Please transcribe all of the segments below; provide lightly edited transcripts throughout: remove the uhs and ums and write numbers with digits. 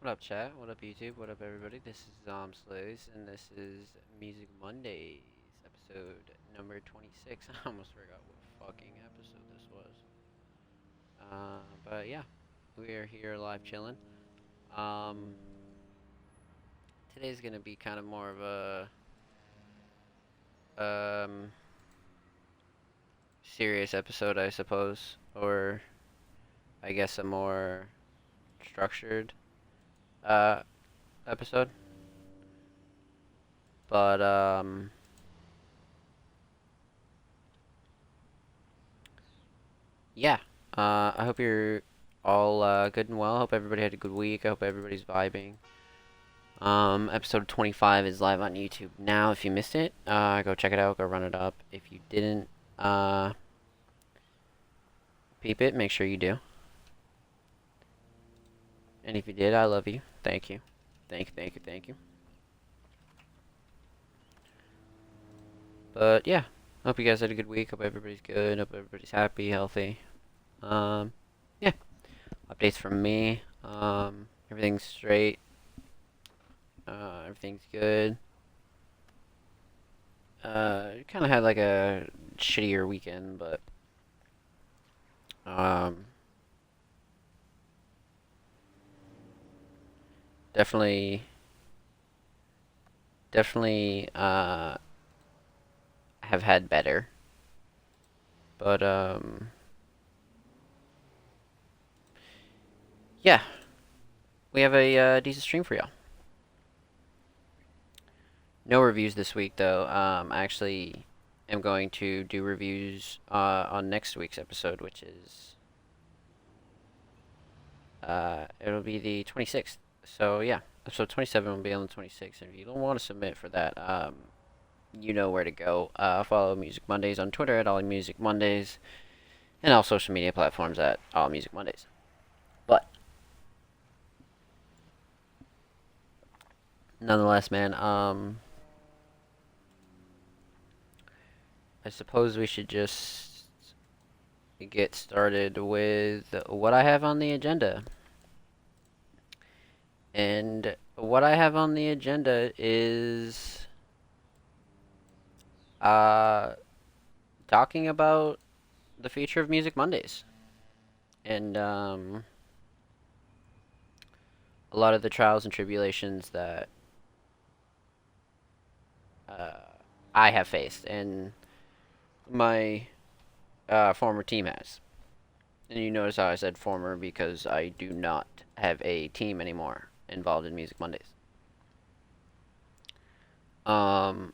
What up, chat? What up, YouTube? What up, everybody? This is Zomb, and this is Music Mondays, episode number 26. I almost forgot what fucking episode this was. But yeah, we are here live chilling. Um, Today's gonna be kind of more of a serious episode, I suppose, or I guess a more structured uh episode. But yeah. I hope you're all good and well. I hope everybody had a good week. I hope everybody's vibing. Episode 25 is live on YouTube now. If you missed it, go check it out. Go run it up. If you didn't peep it, make sure you do. And if you did, I love you. Thank you. Thank you, thank you, thank you. But yeah, hope you guys had a good week. Hope everybody's good. Hope everybody's happy, healthy. Yeah. Updates from me. Everything's straight. Everything's good. Kind of had like a shittier weekend, but um, definitely, definitely have had better. But yeah, we have a decent stream for y'all. No reviews this week though. I actually am going to do reviews on next week's episode, which is it'll be the 26th. So yeah, episode 27 will be on the 26th. And if you don't want to submit for that, you know where to go. Follow Music Mondays on Twitter at All Music Mondays, and all social media platforms at All Music Mondays. But nonetheless, man, I suppose we should just get started with what I have on the agenda. And what I have on the agenda is uh talking about the future of Music Mondays and a lot of the trials and tribulations that uh, I have faced and my former team has. And you notice how I said former because I do not have a team anymore involved in Music Mondays. Um,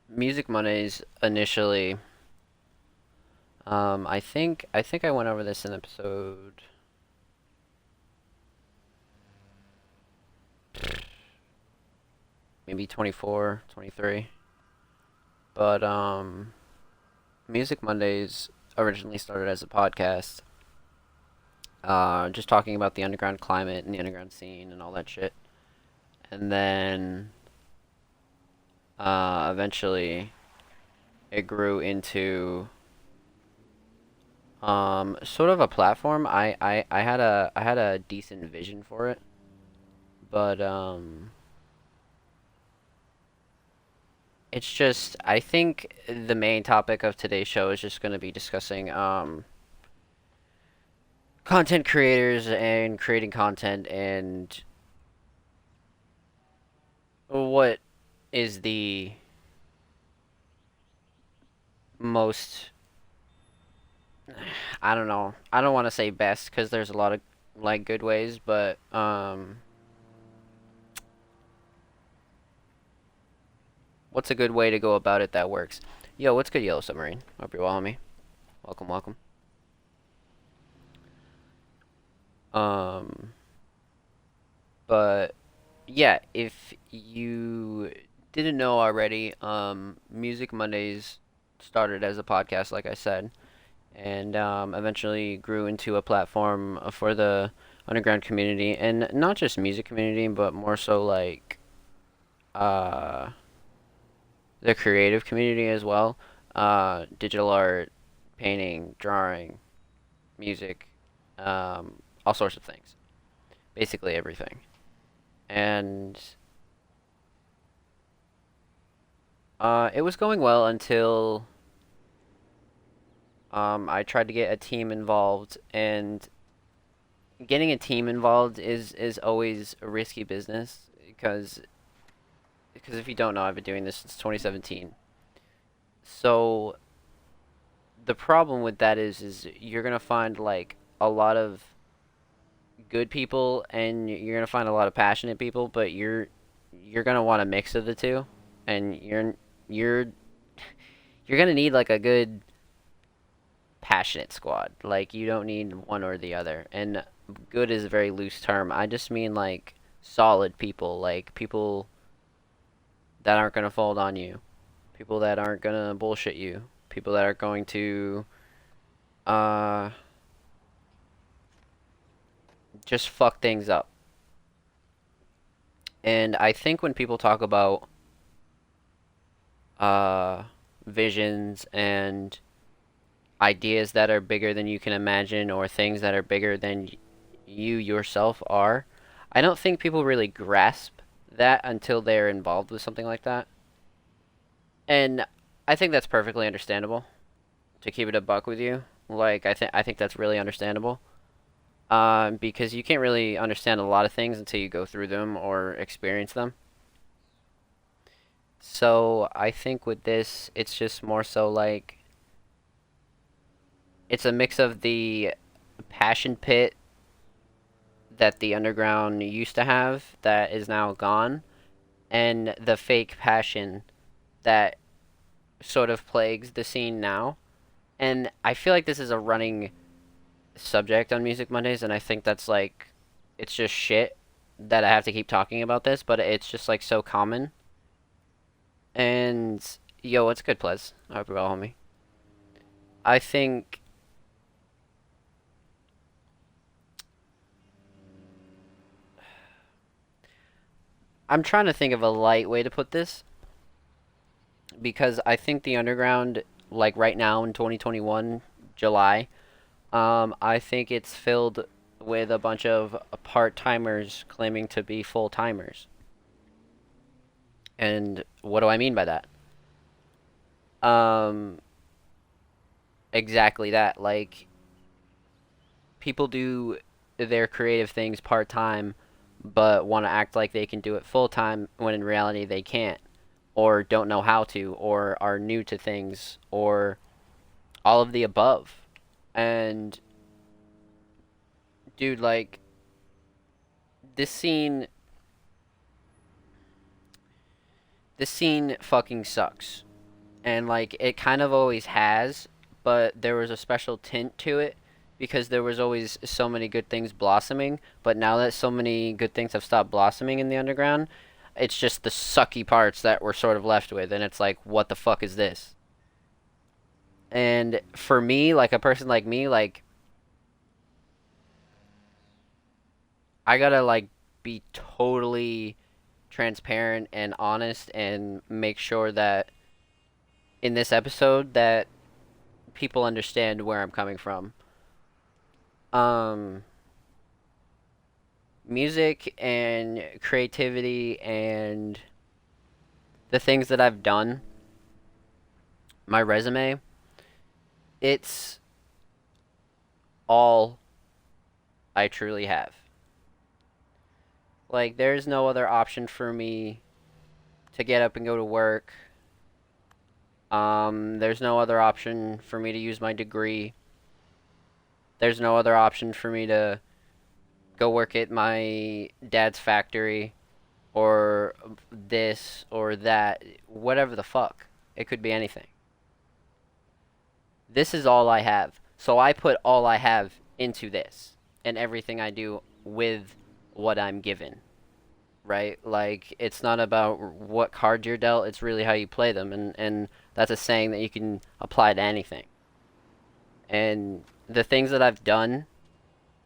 Music Mondays initially. I think I went over this in episode maybe 24, 23. But Music Mondays originally started as a podcast, just talking about the underground climate and the underground scene and all that shit. And then eventually it grew into sort of a platform. I had a decent vision for it, but it's just I think the main topic of today's show is just going to be discussing content creators and creating content and what is the most, I don't know. I don't want to say best because there's a lot of like good ways, but what's a good way to go about it that works? Yo, what's good, Yellow Submarine? Hope you're well, homie. Welcome, welcome. Um, but yeah, if you didn't know already, Music Mondays started as a podcast, like I said, and eventually grew into a platform for the underground community, and not just music community, but more so like uh, the creative community as well. Digital art, painting, drawing, music, all sorts of things. basically everything. And it was going well until I tried to get a team involved, and getting a team involved is always a risky business because if you don't know, I've been doing this since 2017. So the problem with that is you're gonna find like a lot of good people and you're gonna find a lot of passionate people, but you're gonna want a mix of the two, and you're you're gonna need like a good passionate squad. Like you don't need one or the other. And good is a very loose term. I just mean like solid people, like people that aren't gonna fold on you, people that aren't gonna bullshit you, people that are going to uh just fuck things up. And I think when people talk about uh visions and ideas that are bigger than you can imagine or things that are bigger than you yourself are, I don't think people really grasp that until they're involved with something like that. And I think that's perfectly understandable, to keep it a buck with you. Like I think that's really understandable. Because you can't really understand a lot of things until you go through them or experience them. So I think with this, it's just more so like it's a mix of the passion pit that the underground used to have that is now gone, and the fake passion that sort of plagues the scene now. And I feel like this is a running subject on Music Mondays, and I think that's like, it's just shit that I have to keep talking about this, but it's just like so common. And yo, what's good, Plez? I hope you're well, homie. I think I'm trying to think of a light way to put this because I think the underground, like right now in 2021, July, I think it's filled with a bunch of part timers claiming to be full timers. And what do I mean by that? Um, exactly that. Like, people do their creative things part time, but want to act like they can do it full time when in reality they can't, or don't know how to, or are new to things, or all of the above. And, dude, like, this scene this scene fucking sucks. And like it kind of always has, but there was a special tint to it because there was always so many good things blossoming, but now that so many good things have stopped blossoming in the underground, it's just the sucky parts that we're sort of left with, and it's like what the fuck is this? And for me, like a person like me, like I gotta like be totally transparent and honest and make sure that in this episode that people understand where I'm coming from. Um, music and creativity and the things that I've done, my resume, it's all I truly have. Like, there's no other option for me to get up and go to work. There's no other option for me to use my degree. There's no other option for me to go work at my dad's factory or this or that, whatever the fuck. It could be anything. This is all I have. So I put all I have into this and everything I do with what I'm given, right? Like it's not about what cards you're dealt, it's really how you play them, and that's a saying that you can apply to anything. And the things that I've done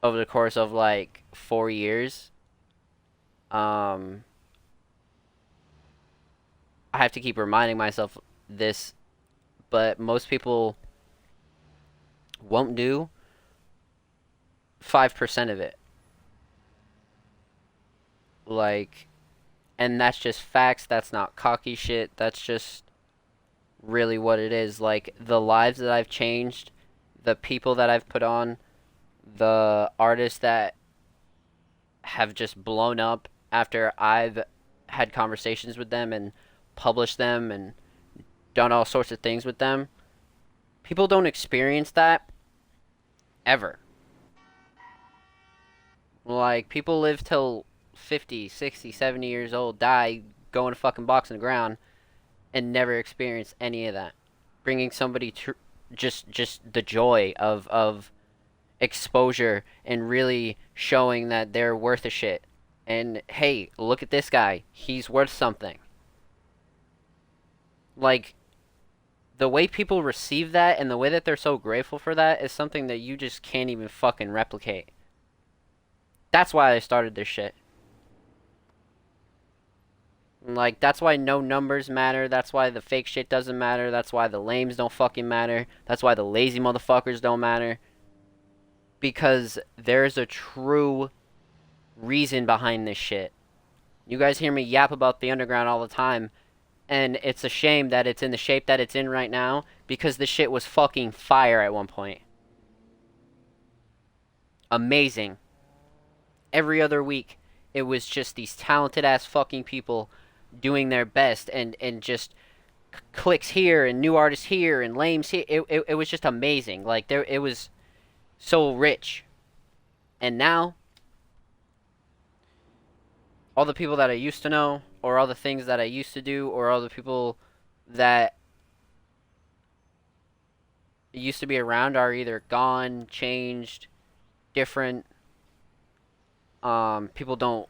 over the course of like 4 years, um I have to keep reminding myself this, but most people won't do 5% of it. Like, and that's just facts. That's not cocky shit. That's just really what it is. Like, the lives that I've changed, the people that I've put on, the artists that have just blown up after I've had conversations with them and published them and done all sorts of things with them. People don't experience that ever. Like, people live till 50, 60, 70 years old, die, go in a fucking box in the ground, and never experience any of that. Bringing somebody to just the joy of exposure and really showing that they're worth a shit. And hey, look at this guy. He's worth something. Like, the way people receive that and the way that they're so grateful for that is something that you just can't even fucking replicate. That's why I started this shit. Like, that's why no numbers matter. That's why the fake shit doesn't matter. That's why the lames don't fucking matter. That's why the lazy motherfuckers don't matter. Because there's a true reason behind this shit. You guys hear me yap about the underground all the time, and it's a shame that it's in the shape that it's in right now because the shit was fucking fire at one point. Amazing. Every other week, it was just these talented ass fucking people doing their best and just clicks here and new artists here and lames here. It was just amazing. Like, there, it was so rich. And now, all the people that I used to know, or all the things that I used to do, or all the people that used to be around are either gone, changed, different. People don't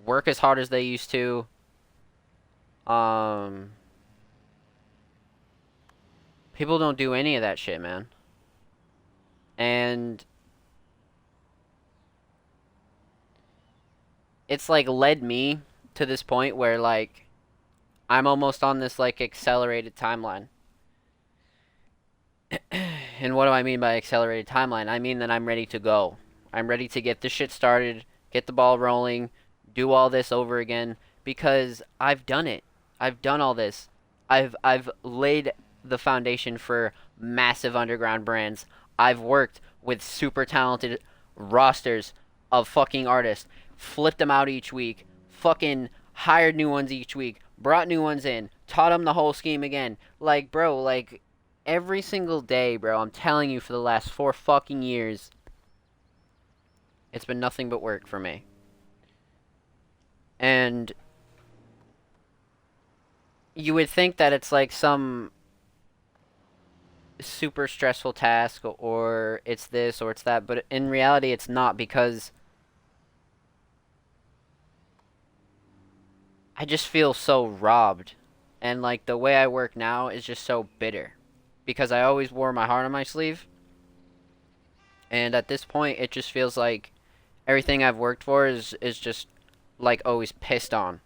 work as hard as they used to. Um, People don't do any of that shit, man. And it's like led me to this point where like I'm almost on this like accelerated timeline. And what do I mean by accelerated timeline? I mean that I'm ready to go. I'm ready to get this shit started, get the ball rolling, do all this over again because I've done it. I've done all this. I've laid the foundation for massive underground brands. I've worked with super talented rosters of fucking artists, flipped them out each week, fucking hired new ones each week, brought new ones in, taught them the whole scheme again. Like, bro, like every single day, bro, I'm telling you for the last 4 fucking years, it's been nothing but work for me. And you would think that it's like some super stressful task or it's this or it's that, but in reality it's not because I just feel so robbed. And like the way I work now is just so bitter because I always wore my heart on my sleeve. And at this point it just feels like everything I've worked for is just like always pissed on.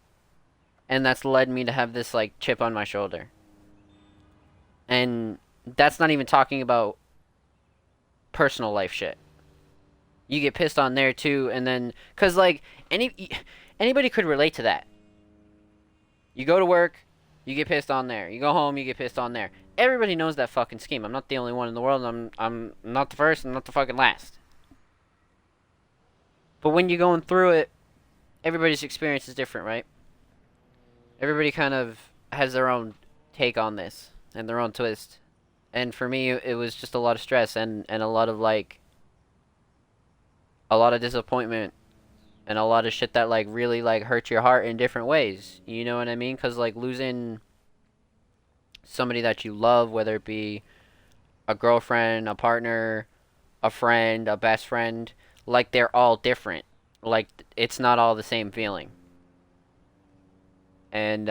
And that's led me to have this like chip on my shoulder. And that's not even talking about personal life shit. You get pissed on there too, and then cause like anybody could relate to that. You go to work, you get pissed on there. You go home, you get pissed on there. Everybody knows that fucking scheme. I'm not the only one in the world. I'm not the first. I'm not the fucking last. But when you're going through it, everybody's experience is different, right? Everybody kind of has their own take on this and their own twist. And for me, it was just a lot of stress and a lot of like a lot of disappointment and a lot of shit that like really like hurt your heart in different ways. You know what I mean? Cuz like losing somebody that you love, whether it be a girlfriend, a partner, a friend, a best friend, like they're all different. Like it's not all the same feeling. And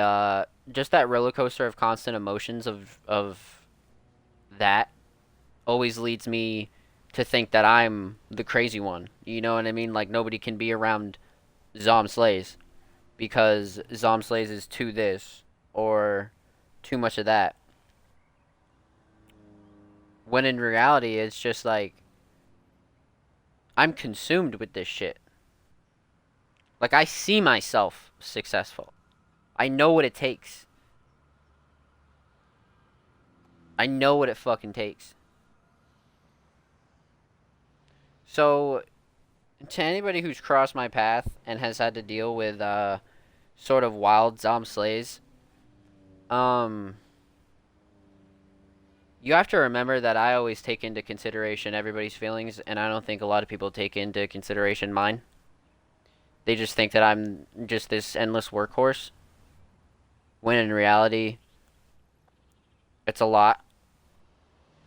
just that roller coaster of constant emotions of that always leads me to think that I'm the crazy one. You know what I mean? Like nobody can be around Zomb Slays because Zomb Slays is too this or too much of that. When in reality, it's just like I'm consumed with this shit. Like, I see myself successful. I know what it takes. I know what it fucking takes. So, to anybody who's crossed my path and has had to deal with sort of wild Zomb slays, um, you have to remember that I always take into consideration everybody's feelings, and I don't think a lot of people take into consideration mine. They just think that I'm just this endless workhorse, when in reality, it's a lot.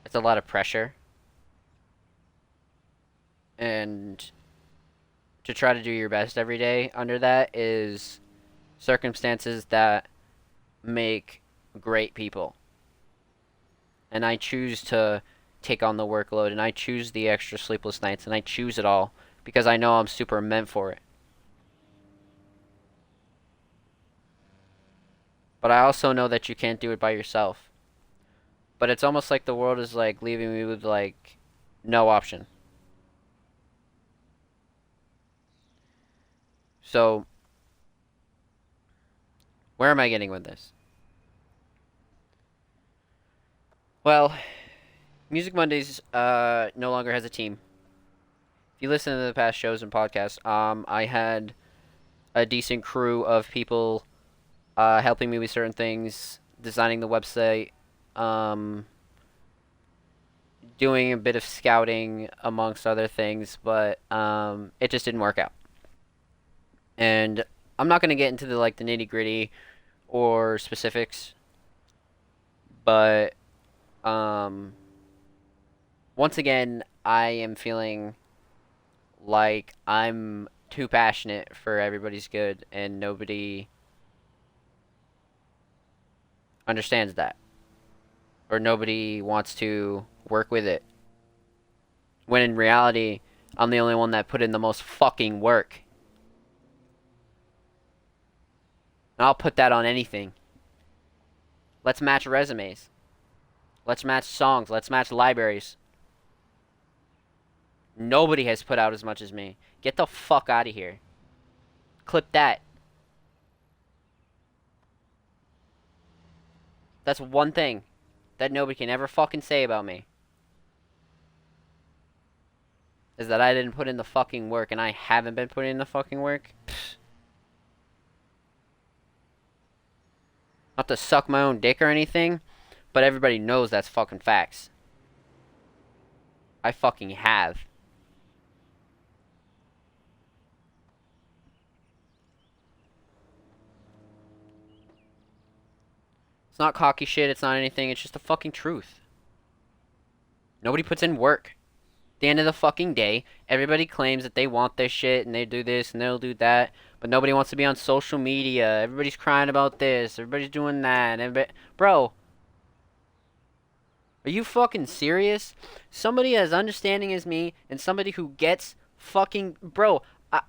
It's a lot of pressure, and to try to do your best every day under that is circumstances that make great people. And I choose to take on the workload, and I choose the extra sleepless nights, and I choose it all because I know I'm super meant for it. But I also know that you can't do it by yourself. But it's almost like the world is like leaving me with like no option. So, where am I getting with this? Well, Music Mondays no longer has a team. If you listen to the past shows and podcasts, I had a decent crew of people helping me with certain things, designing the website, um, doing a bit of scouting amongst other things, but it just didn't work out. And I'm not gonna get into the like the nitty gritty or specifics, but um, once again, I am feeling like I'm too passionate for everybody's good, and nobody understands that, or nobody wants to work with it. When in reality, I'm the only one that put in the most fucking work. And I'll put that on anything. Let's match resumes. Let's match songs. Let's match libraries. Nobody has put out as much as me. Get the fuck out of here. Clip that. That's one thing that nobody can ever fucking say about me. Is that I didn't put in the fucking work, and I haven't been putting in the fucking work. Pfft. Not to suck my own dick or anything, but everybody knows that's fucking facts. I fucking have. It's not cocky shit, it's not anything, it's just the fucking truth. Nobody puts in work. At the end of the fucking day, everybody claims that they want this shit and they do this and they'll do that, but nobody wants to be on social media. Everybody's crying about this, everybody's doing that, bro, are you fucking serious? Somebody as understanding as me and somebody who gets fucking bro, I,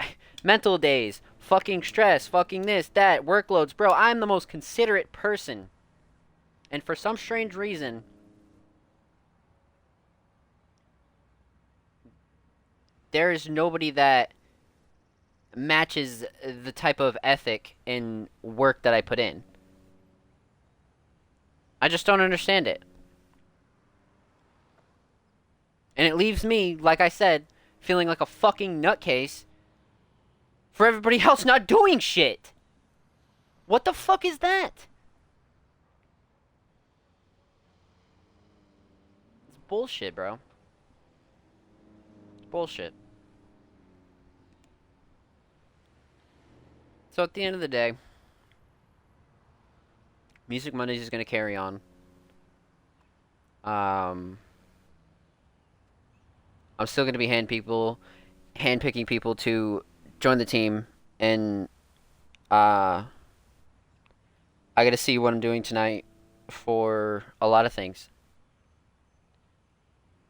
mental days, fucking stress, fucking this, that, workloads, bro, I'm the most considerate person. And for some strange reason, there is nobody that matches the type of ethic and work that I put in. I just don't understand it. And it leaves me, like I said, feeling like a fucking nutcase for everybody else not doing shit. What the fuck is that? It's bullshit, bro. It's bullshit. So at the end of the day, Music Mondays is going to carry on. Um, I'm still going to be handpicking people to join the team, and I got to see what I'm doing tonight for a lot of things.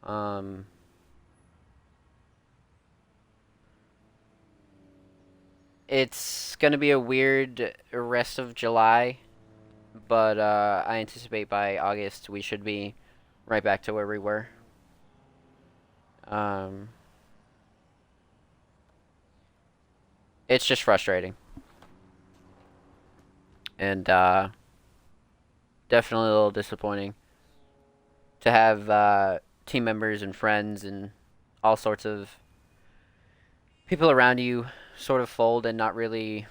Um, it's going to be a weird rest of July, but I anticipate by August we should be right back to where we were. Um, It's just frustrating. And definitely a little disappointing to have team members and friends and all sorts of people around you sort of fold and not really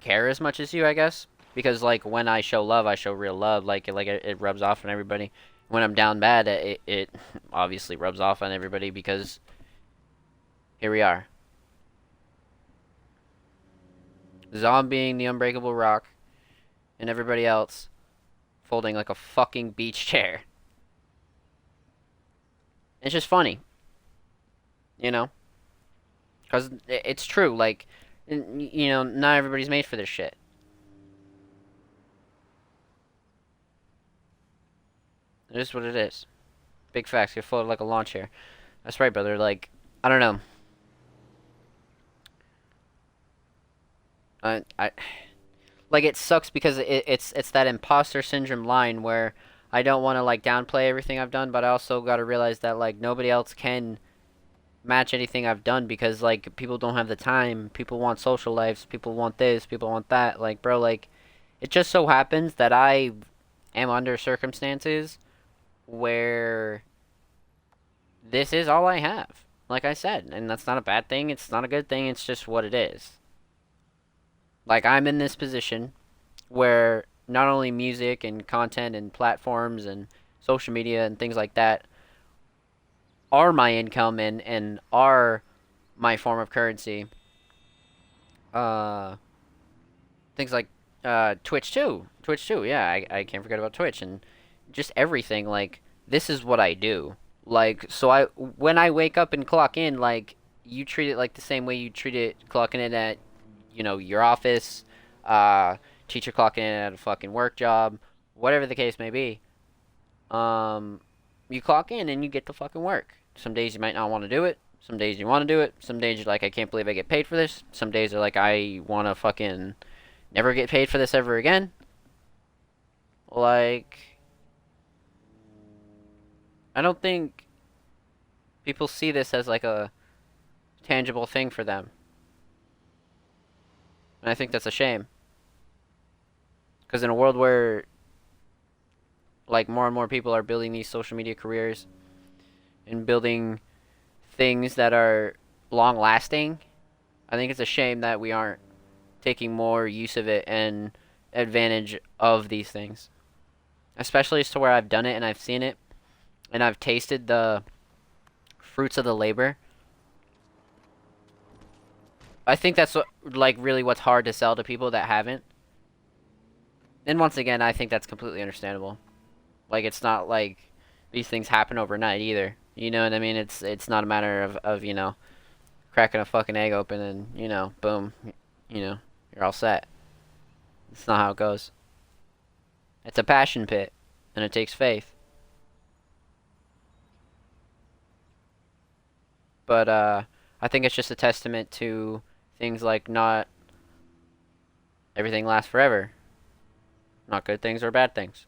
care as much as you, I guess. Because like when I show love, I show real love. It rubs off on everybody. When I'm down bad, it obviously rubs off on everybody because here we are, Zomb being the unbreakable rock, and everybody else folding like a fucking beach chair. It's just funny, you know, because it's true. Like, not everybody's made for this shit. It is what it is. Big facts. Get folded like a lawn chair. That's right, brother. Like, I don't know. I like it sucks because it's that imposter syndrome line where I don't want to like downplay everything I've done, but I also got to realize that like nobody else can match anything I've done because like people don't have the time. People want social lives. People want this. People want that. Like, bro, like it just so happens that I am under circumstances where this is all I have. Like I said, and that's not a bad thing. It's not a good thing. It's just what it is. Like I'm in this position where not only music and content and platforms and social media and things like that are my income and are my form of currency. Uh, things like Twitch too. Twitch too. Yeah, I can't forget about Twitch and just everything. Like this is what I do. Like so I when I wake up and clock in, like you treat it like the same way you treat it clocking in at your office, uh, teacher clocking in at a fucking work job, whatever the case may be. Um, you clock in and you get to fucking work. Some days you might not want to do it. Some days you want to do it. Some days you're like, I can't believe I get paid for this. Some days are like, I want to fucking never get paid for this ever again. Like, I don't think people see this as like a tangible thing for them. And I think that's a shame. Because in a world where like more and more people are building these social media careers and building things that are long lasting, I think it's a shame that we aren't taking more use of it and advantage of these things. Especially as to where I've done it and I've seen it and I've tasted the fruits of the labor. I think that's like really what's hard to sell to people that haven't. And once again, I think that's completely understandable. Like it's not like these things happen overnight either. You know what I mean? It's not a matter of cracking a fucking egg open and, boom, you're all set. It's not how it goes. It's a passion pit and it takes faith. But I think it's just a testament to things like not everything lasts forever. Not good things or bad things.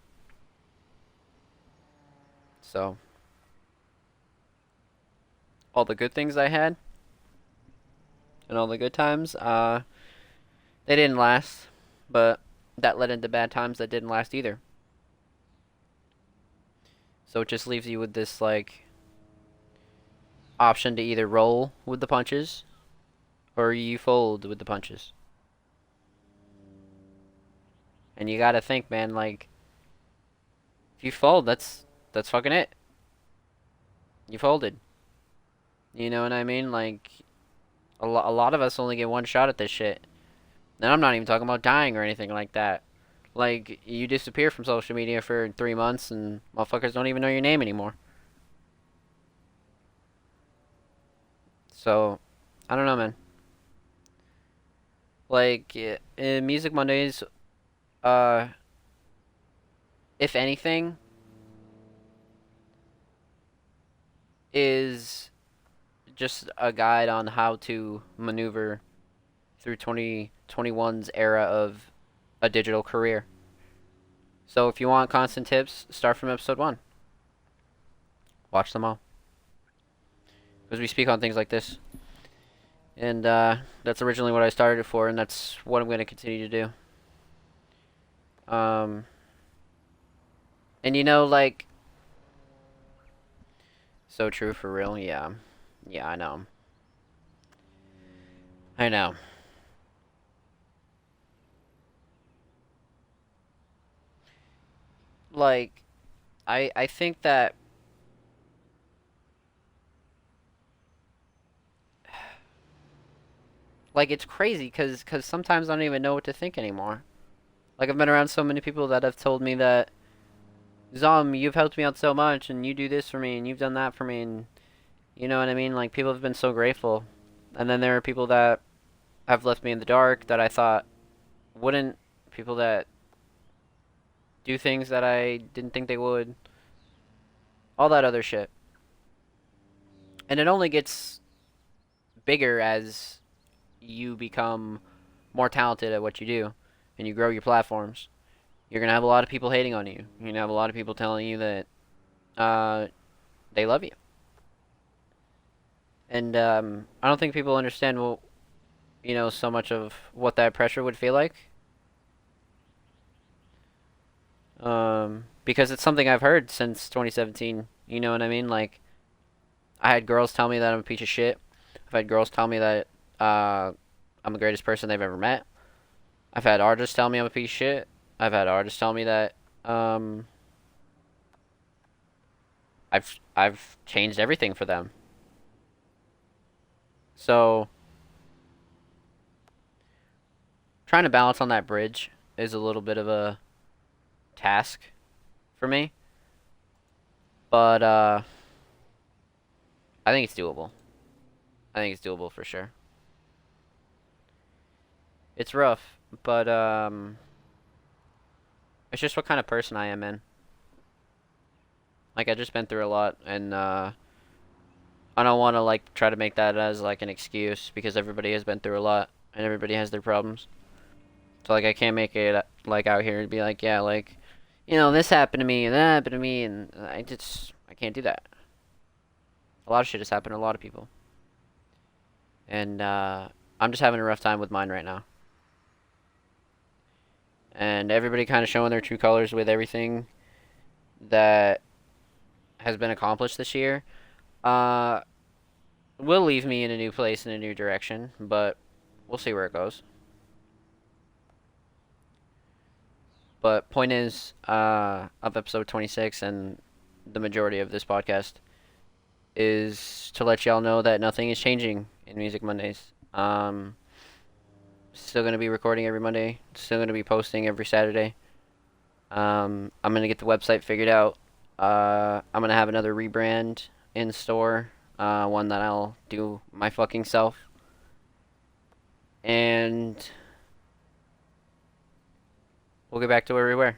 So, all the good things I had and all the good times, they didn't last, but that led into bad times that didn't last either. So it just leaves you with this like option to either roll with the punches or you fold with the punches. And you gotta think, man, like if you fold, that's fucking it. You folded. You know what I mean? Like a lot of us only get one shot at this shit. And I'm not even talking about dying or anything like that. Like you disappear from social media for 3 months and motherfuckers don't even know your name anymore. So I don't know, man. Like in Music Mondays, uh, if anything, is just a guide on how to maneuver through 2021's era of a digital career. So if you want constant tips, start from episode 1. Watch them all. Because we speak on things like this And that's originally what I started it for, and that's what I'm going to continue to do. And like, so true for real. Yeah, yeah, I know, I know. Like, I think that like it's crazy because sometimes I don't even know what to think anymore. Like I've been around so many people that have told me that Zom, you've helped me out so much, and you do this for me, and you've done that for me, and you know what I mean. Like people have been so grateful, and then there are people that have left me in the dark that I thought wouldn't. People that do things that I didn't think they would. All that other shit, and it only gets bigger as you become more talented at what you do, and you grow your platforms. You're gonna have a lot of people hating on you. You're gonna have a lot of people telling you that uh, they love you, and I don't think people understand so much of what that pressure would feel like. Because it's something I've heard since 2017. You know what I mean? Like, I had girls tell me that I'm a piece of shit. I've had girls tell me that I'm the greatest person they've ever met. I've had artists tell me I'm a piece of shit. I've had artists tell me that um, I've changed everything for them. So trying to balance on that bridge is a little bit of a task for me, but I think it's doable. I think it's doable for sure. It's rough, but it's just what kind of person I am, man. Like I just been through a lot, and I don't want to like try to make that as like an excuse because everybody has been through a lot and everybody has their problems. So like I can't make it like out here and be like, yeah, like this happened to me and that happened to me, and I can't do that. A lot of shit has happened to a lot of people, and I'm just having a rough time with mine right now. And everybody kind of showing their true colors with everything that has been accomplished this year. Uh, will leave me in a new place in a new direction, but we'll see where it goes. But point is, of episode 26 and the majority of this podcast is to let y'all know that nothing is changing in Music Mondays. Still gonna be recording every Monday. Still gonna be posting every Saturday. I'm gonna get the website figured out. I'm gonna have another rebrand in store. One that I'll do my fucking self. And we'll get back to where we were.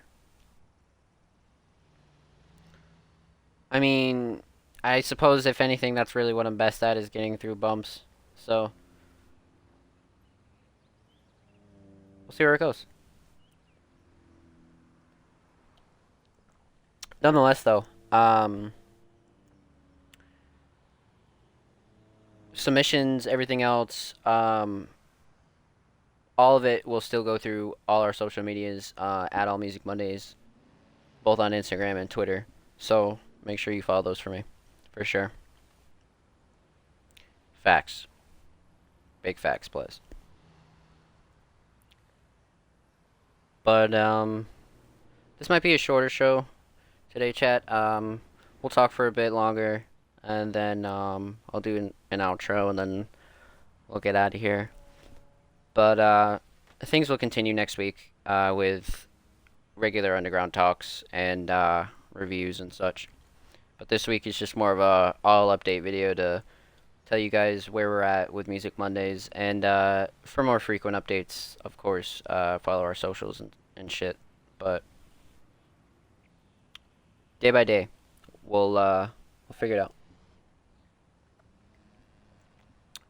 I mean, I suppose if anything, that's really what I'm best at is getting through bumps. So we'll see where it goes. Nonetheless, though, submissions, everything else, all of it will still go through all our social medias at All Music Mondays, both on Instagram and Twitter. So make sure you follow those for me, for sure. Facts, big facts, please. But this might be a shorter show today, chat. We'll talk for a bit longer, and then I'll do an outro, and then we'll get out of here. But things will continue next week with regular underground talks and reviews and such. But this week is just more of a all update video to tell you guys where we're at with Music Mondays, and for more frequent updates, of course, follow our socials and shit. But day by day, we'll figure it out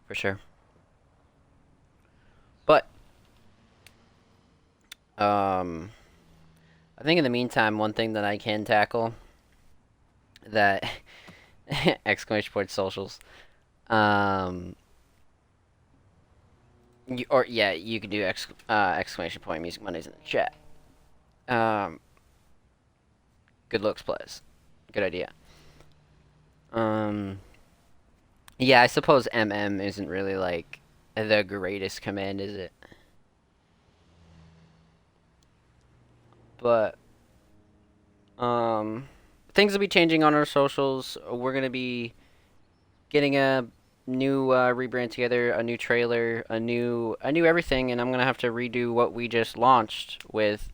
for sure. But um, I think in the meantime, one thing that I can tackle that exclamation point socials. Um, Or yeah, you can do exclamation point music Mondays in the chat. Um, good looks, plays. Good idea. Um, yeah, I suppose MM isn't really like the greatest command, is it? But um, things will be changing on our socials. We're gonna be getting a new rebrand together, a new trailer, a new everything, and I'm gonna have to redo what we just launched with.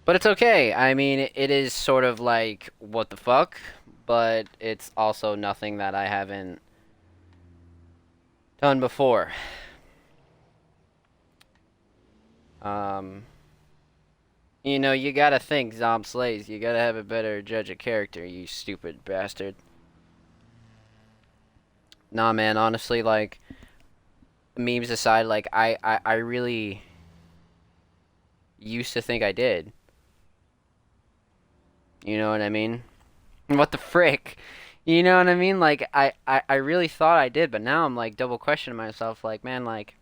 But it's okay. I mean, it is sort of like what the fuck, but it's also nothing that I haven't done before. Um, you gotta think, Zomb slays. You gotta have a better judge of character, you stupid bastard. Nah, man. Honestly, like memes aside, like I really used to think I did. You know what I mean? What the frick? You know what I mean? Like I really thought I did, but now I'm like double questioning myself. Like, man, like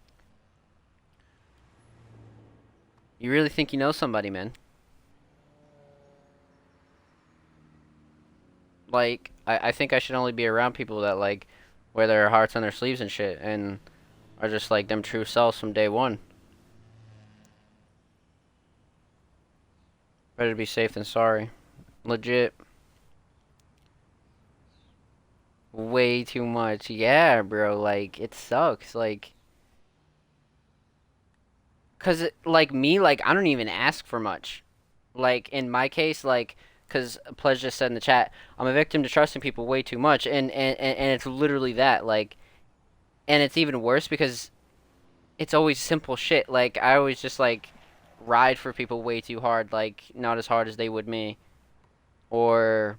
you really think you know somebody, man? Like I think I should only be around people that like wear their hearts on their sleeves and shit, and are just like them true selves from day one. Better to be safe than sorry. Legit. Way too much. Yeah, bro. Like it sucks. Like, cause like me, like I don't even ask for much. Like in my case, like, cause Pledge just said in the chat, I'm a victim to trusting people way too much, and it's literally that. Like, and it's even worse because it's always simple shit. Like I always just like ride for people way too hard, like not as hard as they would me, or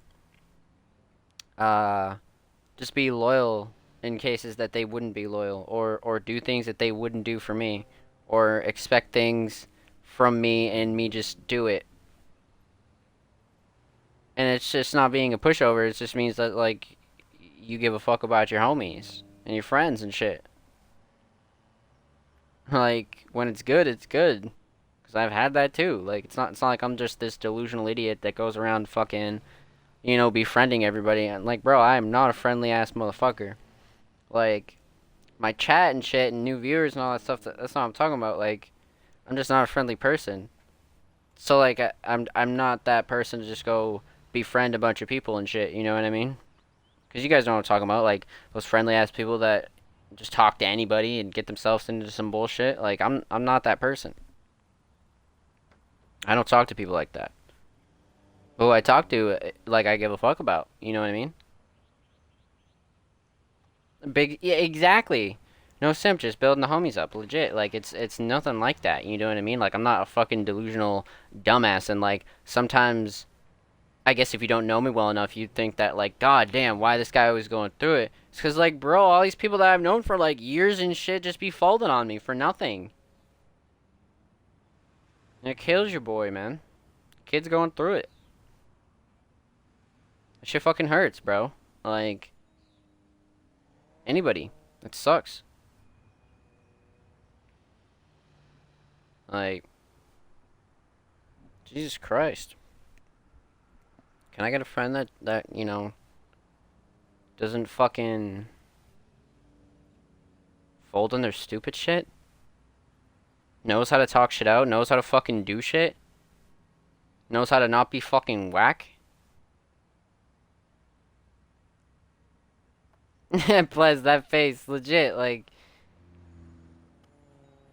uh, just be loyal in cases that they wouldn't be loyal, or do things that they wouldn't do for me, or expect things from me and me just do it. And it's just not being a pushover. It just means that like you give a fuck about your homies and your friends and shit. Like when it's good, it's good. Cause I've had that too. Like it's not like I'm just this delusional idiot that goes around fucking, befriending everybody. And like, bro, I am not a friendly ass motherfucker. Like my chat and shit and new viewers and all that stuff. That's not what I'm talking about. Like I'm just not a friendly person. So like I'm not that person to just go befriend a bunch of people and shit. You know what I mean? Because you guys know what I'm talking about. Like those friendly ass people that just talk to anybody and get themselves into some bullshit. Like I'm not that person. I don't talk to people like that. Who I talk to, like I give a fuck about. You know what I mean? Big, yeah, exactly. No simp, just building the homies up, legit. Like it's nothing like that. You know what I mean? Like I'm not a fucking delusional dumbass, and like sometimes I guess if you don't know me well enough, you'd think that like, God damn, why this guy always going through it? It's because like, bro, all these people that I've known for like years and shit just be folding on me for nothing. And it kills your boy, man. Kid's going through it. That shit fucking hurts, bro. Like anybody, it sucks. Like Jesus Christ. Can I get a friend that doesn't fucking fold on their stupid shit? Knows how to talk shit out, knows how to fucking do shit, knows how to not be fucking whack? Plus, that face, legit, like,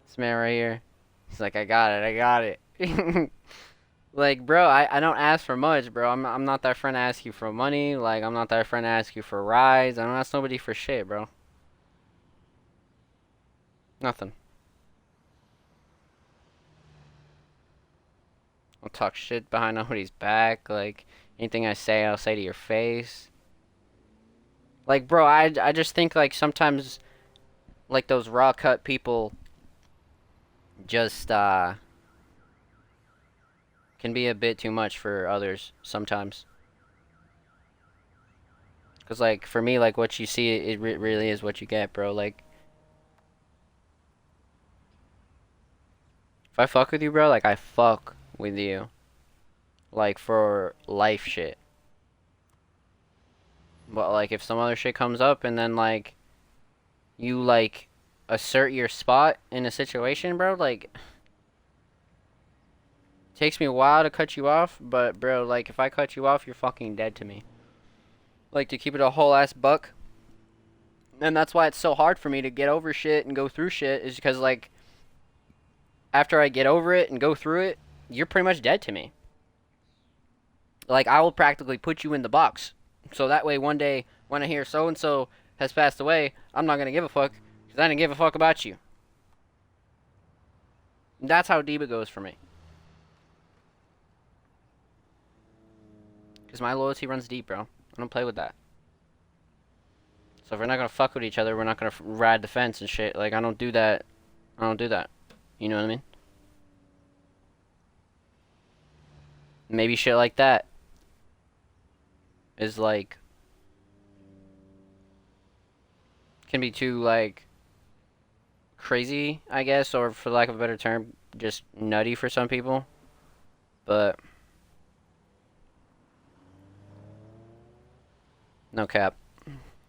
this man right here. He's like, I got it. Like, bro, I don't ask for much, bro. I'm not that friend to ask you for money. Like, I'm not that friend to ask you for rides. I don't ask nobody for shit, bro. Nothing. I'll talk shit behind nobody's back. Like, anything I say, I'll say to your face. Like, bro, I just think, like, sometimes, like, those raw cut people just, can be a bit too much for others sometimes. Cause like for me, like what you see, really is what you get, bro. Like if I fuck with you, bro, like I fuck with you, like for life shit. But like if some other shit comes up and then like you like assert your spot in a situation, bro, like takes me a while to cut you off, but bro, like if I cut you off, you're fucking dead to me. Like to keep it a whole ass buck. And that's why it's so hard for me to get over shit and go through shit is because like after I get over it and go through it, you're pretty much dead to me. Like I will practically put you in the box. So that way one day when I hear so and so has passed away, I'm not gonna give a fuck because I didn't give a fuck about you. That's how deep it goes for me. Because my loyalty runs deep, bro. I don't play with that. So if we're not gonna fuck with each other, we're not gonna ride the fence and shit. Like I don't do that. I don't do that. You know what I mean? Maybe shit like that is like can be too like crazy, I guess, or for lack of a better term, just nutty for some people. But no cap.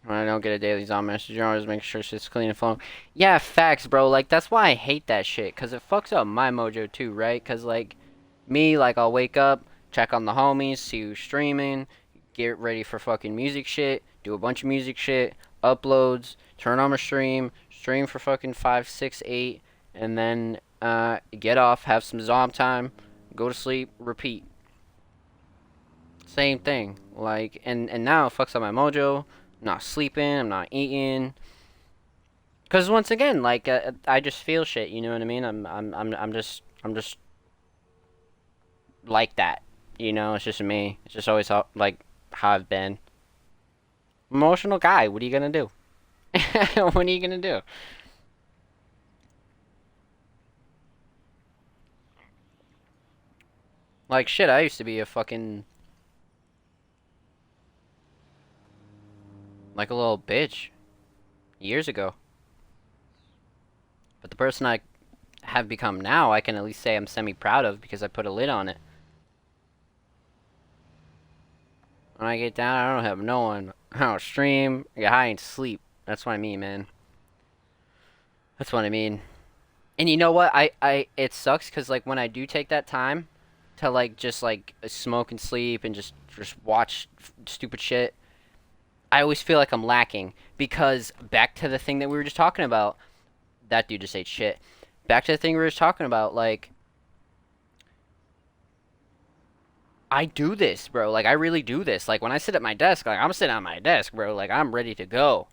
When I don't get a daily Zomb message, you always make sure shit's clean and flowing. Yeah, facts, bro. Like that's why I hate that shit, cause it fucks up my mojo too, right? Cause like me, like I'll wake up, check on the homies, see who's streaming, get ready for fucking music shit, do a bunch of music shit, uploads, turn on my stream for fucking 5, 6, 8, and then get off, have some Zomb time, go to sleep, repeat. Same thing. Like and now it fucks up my mojo. I'm not sleeping, I'm not eating. Cause once again, like I just feel shit, you know what I mean? I'm just like that. You know, it's just me. It's just always like how I've been. Emotional guy. What are you gonna do? What are you gonna do? Like shit, I used to be a fucking like a little bitch years ago. But the person I have become now, I can at least say I'm semi proud of because I put a lid on it. When I get down, I don't have no one. I don't stream, I get high and sleep. That's what I mean, man. That's what I mean. And you know what? It sucks because like when I do take that time to like just like smoke and sleep and just watch stupid shit, I always feel like I'm lacking because back to the thing that we were just talking about. That dude just ate shit. Back to the thing we were just talking about. Like I do this, bro. Like I really do this. Like when I sit at my desk, like I'm sitting at my desk, bro. Like I'm ready to go.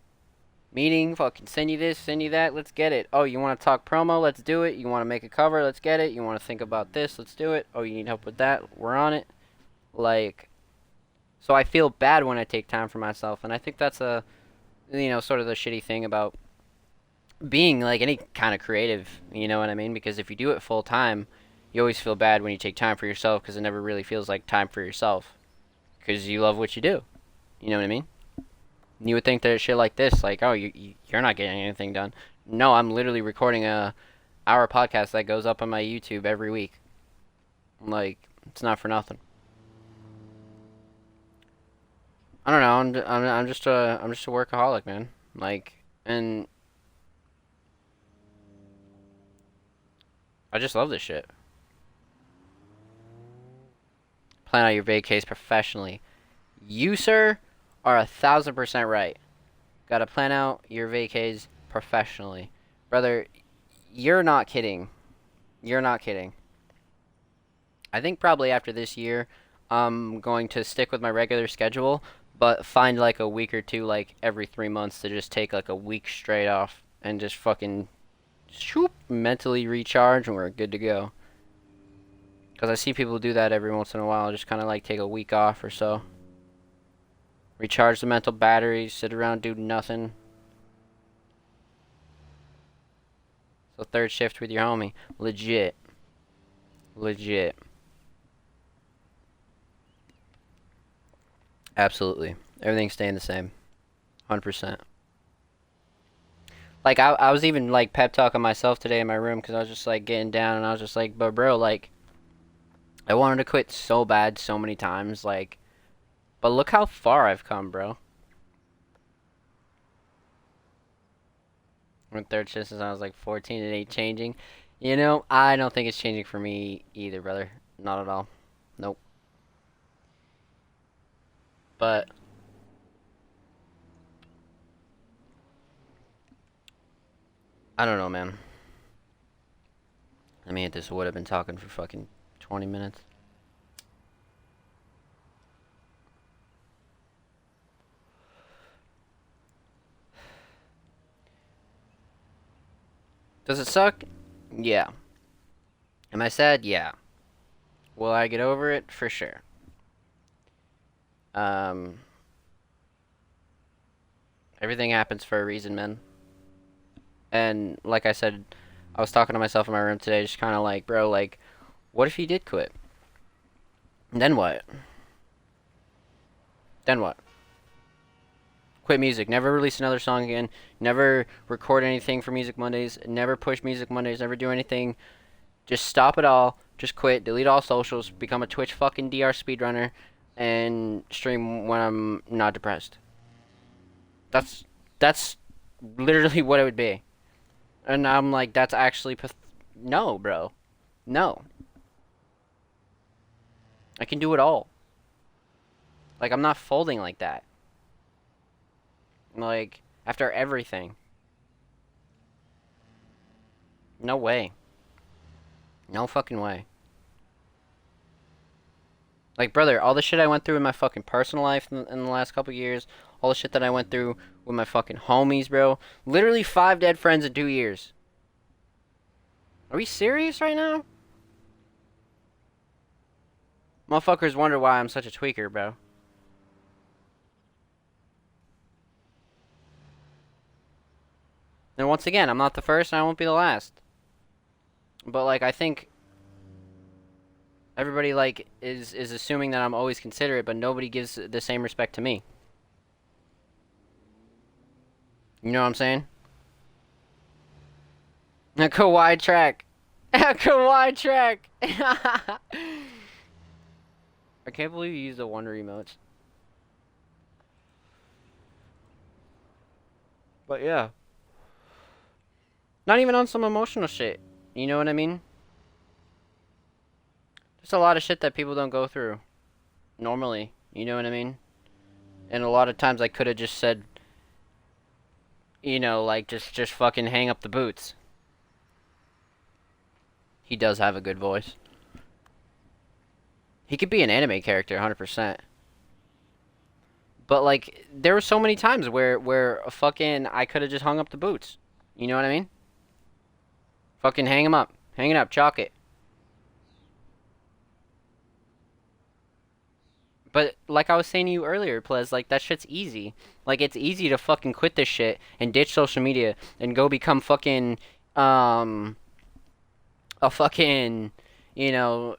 Meeting, fucking send you this, send you that, let's get it. Oh, you want to talk promo? Let's do it. You want to make a cover? Let's get it. You want to think about this? Let's do it. Oh, you need help with that? We're on it. Like, so I feel bad when I take time for myself, and I think that's a, sort of the shitty thing about being like any kind of creative, you know what I mean? Because if you do it full time, you always feel bad when you take time for yourself because it never really feels like time for yourself because you love what you do. You know what I mean? You would think that shit like this, like, oh, you're not getting anything done. No, I'm literally recording a hour podcast that goes up on my YouTube every week. Like, it's not for nothing. I don't know. I'm just a workaholic, man. Like, and I just love this shit. Plan out your vacays professionally. You, sir, are 1,000% right. Gotta plan out your vacays professionally. Brother, you're not kidding. You're not kidding. I think probably after this year, I'm going to stick with my regular schedule, but find like a week or two, like every 3 months, to just take like a week straight off and just fucking shoop, mentally recharge, and we're good to go. Because I see people do that every once in a while, just kind of like take a week off or so. Recharge the mental batteries, sit around, do nothing. So third shift with your homie. Legit. Legit. Absolutely. Everything's staying the same. 100%. Like I was even like pep talking myself today in my room because I was just like getting down and I was just like, but bro, like I wanted to quit so bad so many times, like, but look how far I've come, bro. With third shift since I was like 14, it ain't changing. You know, I don't think it's changing for me either, brother. Not at all. Nope. But I don't know, man. I mean, this would have been talking for fucking 20 minutes. Does it suck? Yeah. Am I sad? Yeah. Will I get over it? For sure. Um, Everything happens for a reason, man. And like I said, I was talking to myself in my room today, just kind of like, bro, like, what if you did quit? And then what? Then what? Quit music. Never release another song again. Never record anything for Music Mondays. Never push Music Mondays. Never do anything. Just stop it all. Just quit. Delete all socials. Become a Twitch fucking DR speedrunner. And stream when I'm not depressed. That's that's literally what it would be. And I'm like, that's actually no, bro. No. I can do it all. Like, I'm not folding like that. Like, after everything. No way. No fucking way. Like, brother, all the shit I went through in my fucking personal life in the last couple years, all the shit that I went through with my fucking homies, bro. Literally 5 dead friends in 2 years. Are we serious right now? Motherfuckers wonder why I'm such a tweaker, bro. And once again, I'm not the first and I won't be the last. But, like, I think everybody, like, is assuming that I'm always considerate, but nobody gives the same respect to me. You know what I'm saying? A Kawaii track. A Kawaii track. I can't believe you used the wonder emotes. But yeah. Not even on some emotional shit. You know what I mean? There's a lot of shit that people don't go through normally. You know what I mean? And a lot of times I could have just said, you know, like just fucking hang up the boots. He does have a good voice. He could be an anime character 100%. But like there were so many times where fucking I could have just hung up the boots. You know what I mean? Fucking hang him up. Hang it up, chalk it. But like I was saying to you earlier, Plez, like that shit's easy. Like it's easy to fucking quit this shit and ditch social media and go become fucking um a fucking you know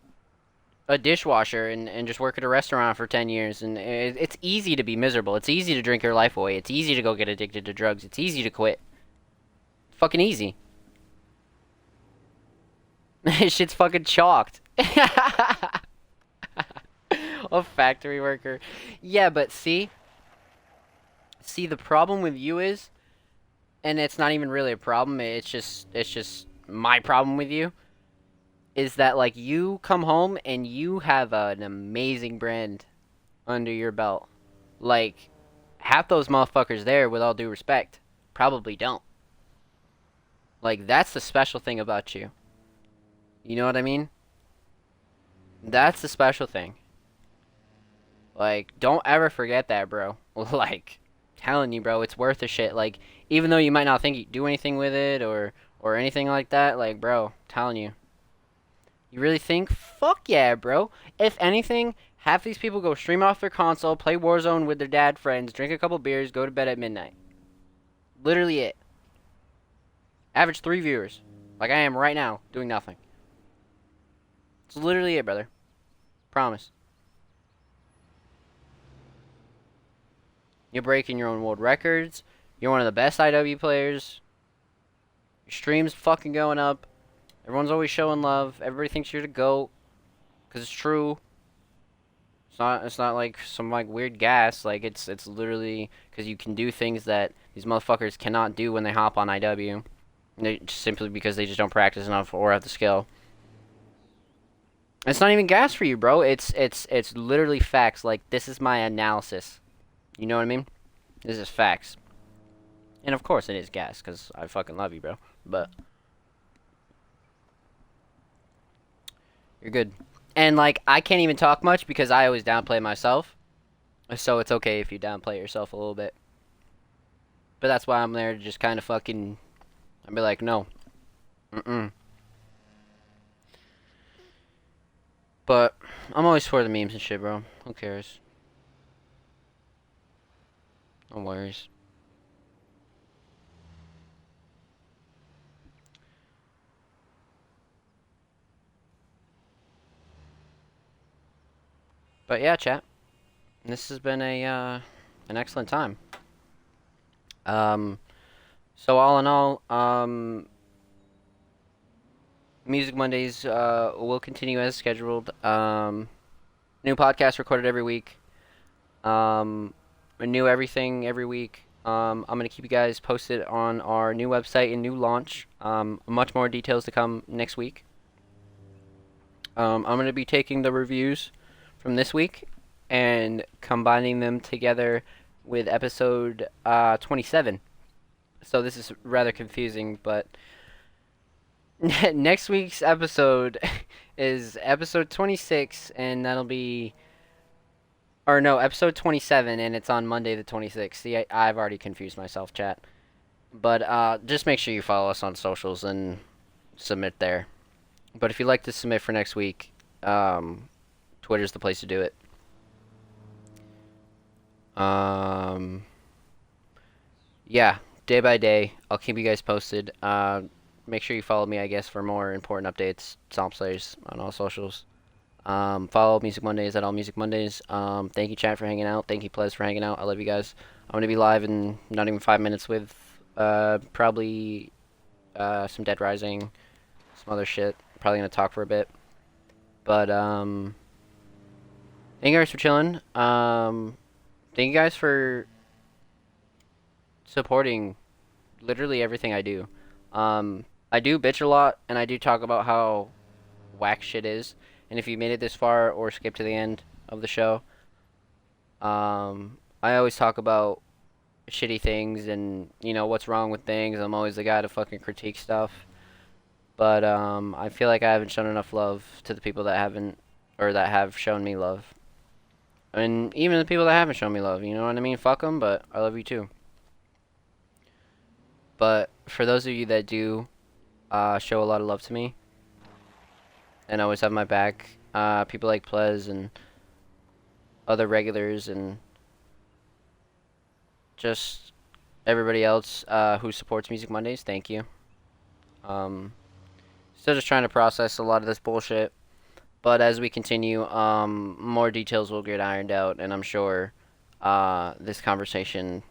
a dishwasher and just work at a restaurant for 10 years and it's easy to be miserable. It's easy to drink your life away. It's easy to go get addicted to drugs. It's easy to quit. Fucking easy. This shit's fucking chalked. A factory worker. Yeah, but see, the problem with you is, and it's not even really a problem. It's just my problem with you is that like you come home and you have an amazing brand under your belt. Like half those motherfuckers there, with all due respect, probably don't. Like that's the special thing about you. You know what I mean? That's the special thing. Like, don't ever forget that, bro. Like, telling you, bro, it's worth the shit. Like, even though you might not think you do anything with it or anything like that, like, bro, telling you. You really think? Fuck yeah, bro. If anything, half these people go stream off their console, play Warzone with their dad friends, drink a couple beers, go to bed at midnight. Literally it. Average 3 viewers. Like I am right now, doing nothing. It's literally it, brother. Promise. You're breaking your own world records. You're one of the best IW players. Your stream's fucking going up. Everyone's always showing love. Everybody thinks you're the GOAT. Because it's true. It's not like some like weird gas. Like it's literally because you can do things that these motherfuckers cannot do when they hop on IW. Simply because they just don't practice enough or have the skill. It's not even gas for you, bro. It's literally facts. Like this is my analysis. You know what I mean? This is facts. And of course it is gas because I fucking love you, bro. But you're good. And like I can't even talk much because I always downplay myself. So it's okay if you downplay yourself a little bit. But that's why I'm there to just kind of fucking I'd be like, no. Mm-mm. But I'm always for the memes and shit, bro. Who cares? No worries. But yeah, chat. This has been a an excellent time. Um, so all in all, Music Mondays will continue as scheduled. New podcast recorded every week. New everything every week. I'm gonna keep you guys posted on our new website and new launch. Much more details to come next week. I'm gonna be taking the reviews from this week and combining them together with episode 27. So this is rather confusing, but next week's episode is episode 26, and that'll be, or no, episode 27, and it's on Monday the 26th. See, I've already confused myself, chat. But just make sure you follow us on socials and submit there. But if you'd like to submit for next week, Twitter's the place to do it. Yeah, day by day, I'll keep you guys posted. Make sure you follow me, I guess, for more important updates. Zomb Slayers on all socials. Follow Music Mondays at all Music Mondays. Thank you, chat, for hanging out. Thank you, Plez, for hanging out. I love you guys. I'm gonna be live in not even 5 minutes with probably some Dead Rising, some other shit. Probably gonna talk for a bit. But thank you guys for chilling. Thank you guys for supporting literally everything I do. I do bitch a lot, and I do talk about how whack shit is. And if you made it this far or skipped to the end of the show, I always talk about shitty things and, you know, what's wrong with things. I'm always the guy to fucking critique stuff. But I feel like I haven't shown enough love to the people that haven't, or that have shown me love. And even the people that haven't shown me love, you know what I mean? Fuck them, but I love you too. But for those of you that do show a lot of love to me and always have my back, people like Plez and other regulars and just everybody else who supports Music Mondays, thank you. Still just trying to process a lot of this bullshit. But as we continue, more details will get ironed out, and I'm sure this conversation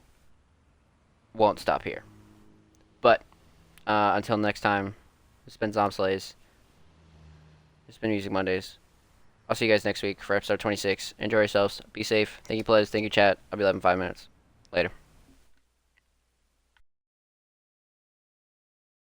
won't stop here. But until next time, it's been Zomb Slays. It's been Music Mondays. I'll see you guys next week for episode 26. Enjoy yourselves. Be safe. Thank you, Plez. Thank you, chat. I'll be live in 5 minutes. Later.